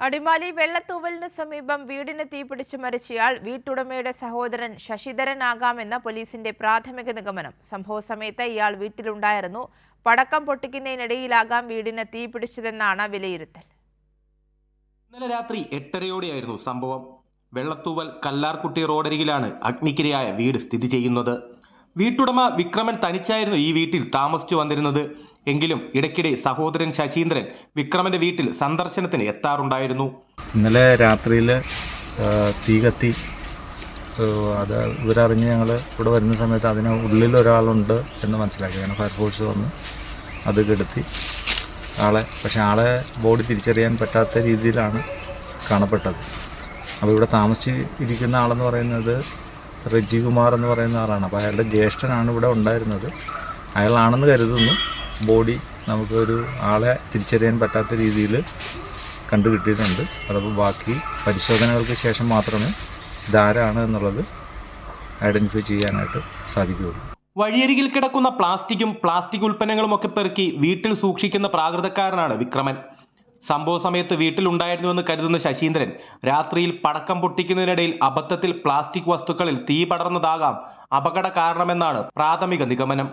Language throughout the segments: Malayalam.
അടിമാലി വെള്ളത്തൂവലിന് സമീപം വീടിന് തീപിടിച്ച് മരിച്ചയാൾ വീട്ടുടമയുടെ സഹോദരൻ ശശിധരനാകാമെന്ന പോലീസിന്റെ പ്രാഥമിക നിഗമനം. സംഭവ സമയത്ത് ഇയാൾ വീട്ടിലുണ്ടായിരുന്നു. പടക്കം പൊട്ടിക്കുന്നതിനിടയിലാകാം വീടിന് തീപിടിച്ചതെന്നാണ് വിലയിരുത്തൽ. ഇന്നലെ രാത്രി 8:30 സംഭവം. വെള്ളത്തൂവൽ കല്ലാർകുട്ടി റോഡരികിലാണ് അഗ്നിക്കിരയായ വീട് സ്ഥിതി ചെയ്യുന്നത്. വീട്ടുടമ വിക്രമൻ തനിച്ചായിരുന്നു ഈ വീട്ടിൽ താമസിച്ചു വന്നിരുന്നത്. എങ്കിലും ഇടയ്ക്കിടെ സഹോദരൻ ശശീന്ദ്രൻ വിക്രമന്റെ വീട്ടിൽ സന്ദർശനത്തിന് എത്താറുണ്ടായിരുന്നു. ഇന്നലെ രാത്രിയിൽ തീ കത്തി. അത് ഇവരറിഞ്ഞ് ഞങ്ങൾ ഇവിടെ വരുന്ന സമയത്ത് അതിന് ഉള്ളിൽ ഒരാളുണ്ട് എന്ന് മനസ്സിലാക്കി. കാരണം ഫയർഫോഴ്സ് വന്ന് അത് കെടുത്തി ആളെ ബോഡി തിരിച്ചറിയാൻ പറ്റാത്ത രീതിയിലാണ് കാണപ്പെട്ടത്. അപ്പോൾ ഇവിടെ താമസിച്ചിരിക്കുന്ന ആളെന്ന് പറയുന്നത് റജികുമാർ എന്ന് പറയുന്ന ആളാണ്. അപ്പോൾ അയാളുടെ ജ്യേഷ്ഠനാണ് ഇവിടെ ഉണ്ടായിരുന്നത്. അയാളാണെന്ന് കരുതുന്നു. ബോഡി നമുക്കൊരു ആളെ തിരിച്ചറിയാൻ പറ്റാത്ത രീതിയിൽ കണ്ടു കിട്ടിയിട്ടുണ്ട്. അതപ്പോൾ ബാക്കി പരിശോധനകൾക്ക് ശേഷം മാത്രമേ ഇതാരാണ് എന്നുള്ളത് ഐഡൻറ്റിഫൈ ചെയ്യാനായിട്ട് സാധിക്കുകയുള്ളൂ. വഴിയരികിൽ കിടക്കുന്ന പ്ലാസ്റ്റിക് ഉൽപ്പന്നങ്ങളും ഒക്കെ പെറുക്കി വീട്ടിൽ സൂക്ഷിക്കുന്ന പ്രാകൃതക്കാരനാണ് വിക്രമൻ. സംഭവ സമയത്ത് വീട്ടിലുണ്ടായിരുന്നുവെന്ന് കരുതുന്ന ശശീന്ദ്രൻ രാത്രിയിൽ പടക്കം പൊട്ടിക്കുന്നതിനിടയിൽ അബദ്ധത്തിൽ പ്ലാസ്റ്റിക് വസ്തുക്കളിൽ തീ പടർന്നതാകാം അപകട കാരണമെന്നാണ് പ്രാഥമിക നിഗമനം.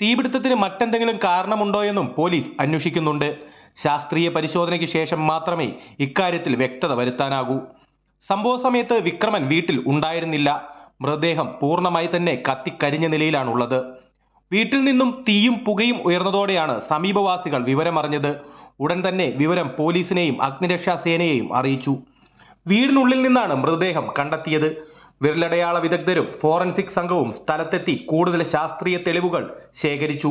തീപിടുത്തത്തിന് മറ്റെന്തെങ്കിലും കാരണമുണ്ടോയെന്നും പോലീസ് അന്വേഷിക്കുന്നുണ്ട്. ശാസ്ത്രീയ പരിശോധനയ്ക്ക് ശേഷം മാത്രമേ ഇക്കാര്യത്തിൽ വ്യക്തത വരുത്താനാകൂ. സംഭവ സമയത്ത് വിക്രമൻ വീട്ടിൽ ഉണ്ടായിരുന്നില്ല. മൃതദേഹം പൂർണ്ണമായി തന്നെ കത്തിക്കരിഞ്ഞ നിലയിലാണുള്ളത്. വീട്ടിൽ നിന്നും തീയും പുകയും ഉയർന്നതോടെയാണ് സമീപവാസികൾ വിവരമറിഞ്ഞത്. ഉടൻ തന്നെ വിവരം പോലീസിനെയും അഗ്നിരക്ഷാ സേനയെയും അറിയിച്ചു. വീടിനുള്ളിൽ നിന്നാണ് മൃതദേഹം കണ്ടെത്തിയത്. വിരലടയാള വിദഗ്ധരും ഫോറൻസിക് സംഘവും സ്ഥലത്തെത്തി കൂടുതൽ ശാസ്ത്രീയ തെളിവുകൾ ശേഖരിച്ചു.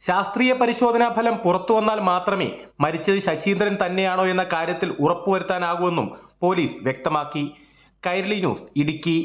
ശാസ്ത്രീയ പരിശോധനാ ഫലം പുറത്തു വന്നാൽ മാത്രമേ മരിച്ചത് ശശീന്ദ്രൻ തന്നെയാണോ എന്ന കാര്യത്തിൽ ഉറപ്പുവരുത്താനാകൂവെന്നും പോലീസ് വ്യക്തമാക്കി. കൈരളി ന്യൂസ്, ഇടുക്കി.